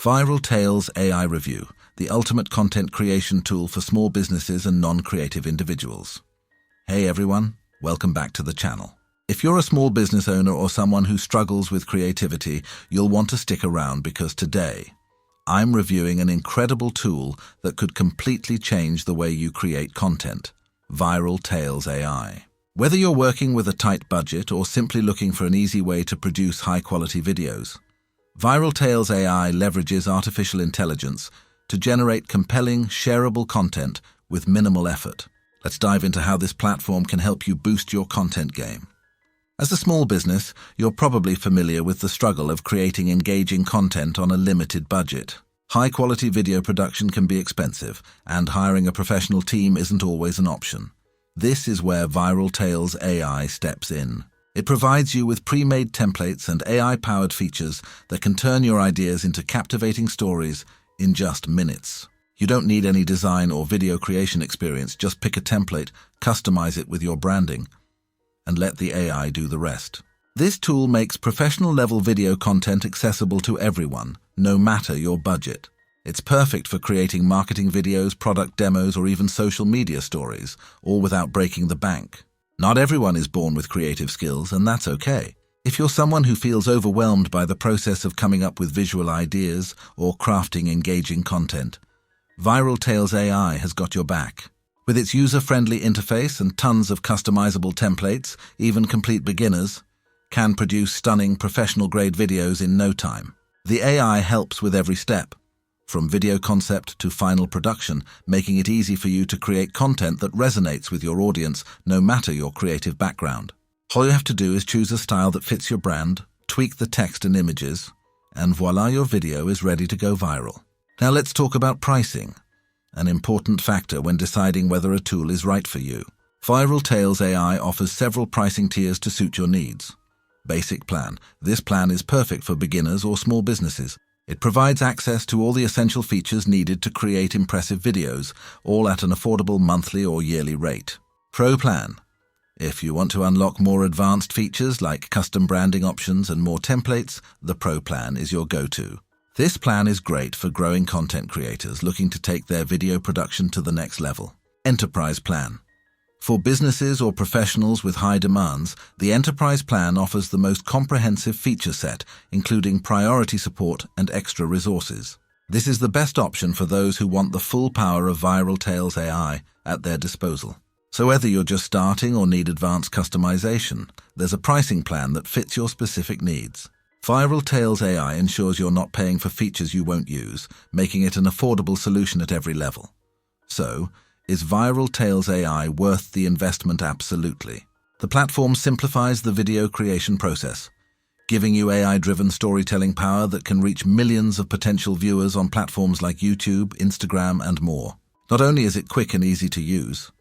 Viral Tales AI Review, the ultimate content creation tool for small businesses and non-creative individuals. Hey everyone, welcome back to the channel. If you're a small business owner or someone who struggles with creativity, you'll want to stick around because today, I'm reviewing an incredible tool that could completely change the way you create content, Viral Tales AI. Whether you're working with a tight budget or simply looking for an easy way to produce high-quality videos, Viral Tales AI leverages artificial intelligence to generate compelling, shareable content with minimal effort. Let's dive into how this platform can help you boost your content game. As a small business, you're probably familiar with the struggle of creating engaging content on a limited budget. High-quality video production can be expensive, and hiring a professional team isn't always an option. This is where Viral Tales AI steps in. It provides you with pre-made templates and AI-powered features that can turn your ideas into captivating stories in just minutes. You don't need any design or video creation experience, just pick a template, customize it with your branding, and let the AI do the rest. This tool makes professional-level video content accessible to everyone, no matter your budget. It's perfect for creating marketing videos, product demos, or even social media stories, all without breaking the bank. Not everyone is born with creative skills, and that's okay. If you're someone who feels overwhelmed by the process of coming up with visual ideas or crafting engaging content, Viral Tales AI has got your back. With its user-friendly interface and tons of customizable templates, even complete beginners can produce stunning professional-grade videos in no time. The AI helps with every step, from video concept to final production, making it easy for you to create content that resonates with your audience, no matter your creative background. All you have to do is choose a style that fits your brand, tweak the text and images, and voila, your video is ready to go viral. Now let's talk about pricing, an important factor when deciding whether a tool is right for you. Viral Tales AI offers several pricing tiers to suit your needs. Basic plan. This plan is perfect for beginners or small businesses. It provides access to all the essential features needed to create impressive videos, all at an affordable monthly or yearly rate. Pro Plan. If you want to unlock more advanced features like custom branding options and more templates, the Pro Plan is your go-to. This plan is great for growing content creators looking to take their video production to the next level. Enterprise Plan. For businesses or professionals with high demands, the Enterprise Plan offers the most comprehensive feature set, including priority support and extra resources. This is the best option for those who want the full power of Viral Tales AI at their disposal. So whether you're just starting or need advanced customization, there's a pricing plan that fits your specific needs. Viral Tales AI ensures you're not paying for features you won't use, making it an affordable solution at every level. So, is Viral Tales AI worth the investment? Absolutely. The platform simplifies the video creation process, giving you AI-driven storytelling power that can reach millions of potential viewers on platforms like YouTube, Instagram, and more. Not only is it quick and easy to use,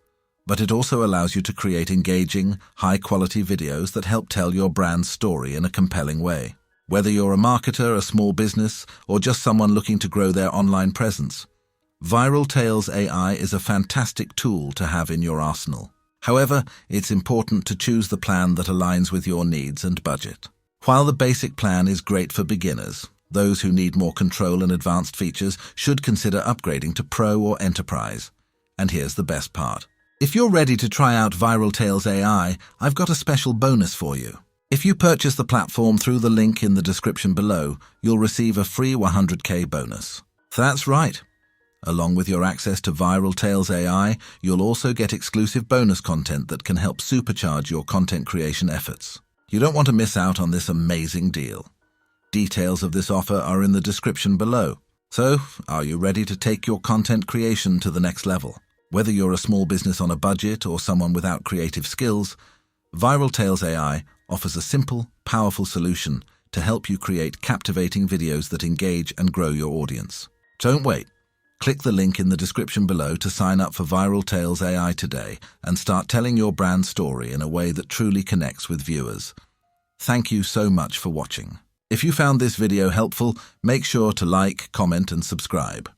but it also allows you to create engaging, high-quality videos that help tell your brand's story in a compelling way. Whether you're a marketer, a small business, or just someone looking to grow their online presence, Viral Tales AI is a fantastic tool to have in your arsenal. However, it's important to choose the plan that aligns with your needs and budget. While the basic plan is great for beginners, those who need more control and advanced features should consider upgrading to Pro or Enterprise. And here's the best part. If you're ready to try out Viral Tales AI, I've got a special bonus for you. If you purchase the platform through the link in the description below, you'll receive a free 100K bonus. That's right. Along with your access to Viral Tales AI, you'll also get exclusive bonus content that can help supercharge your content creation efforts. You don't want to miss out on this amazing deal. Details of this offer are in the description below. So, are you ready to take your content creation to the next level? Whether you're a small business on a budget or someone without creative skills, Viral Tales AI offers a simple, powerful solution to help you create captivating videos that engage and grow your audience. Don't wait. Click the link in the description below to sign up for Viral Tales AI today and start telling your brand story in a way that truly connects with viewers. Thank you so much for watching. If you found this video helpful, make sure to like, comment, and subscribe.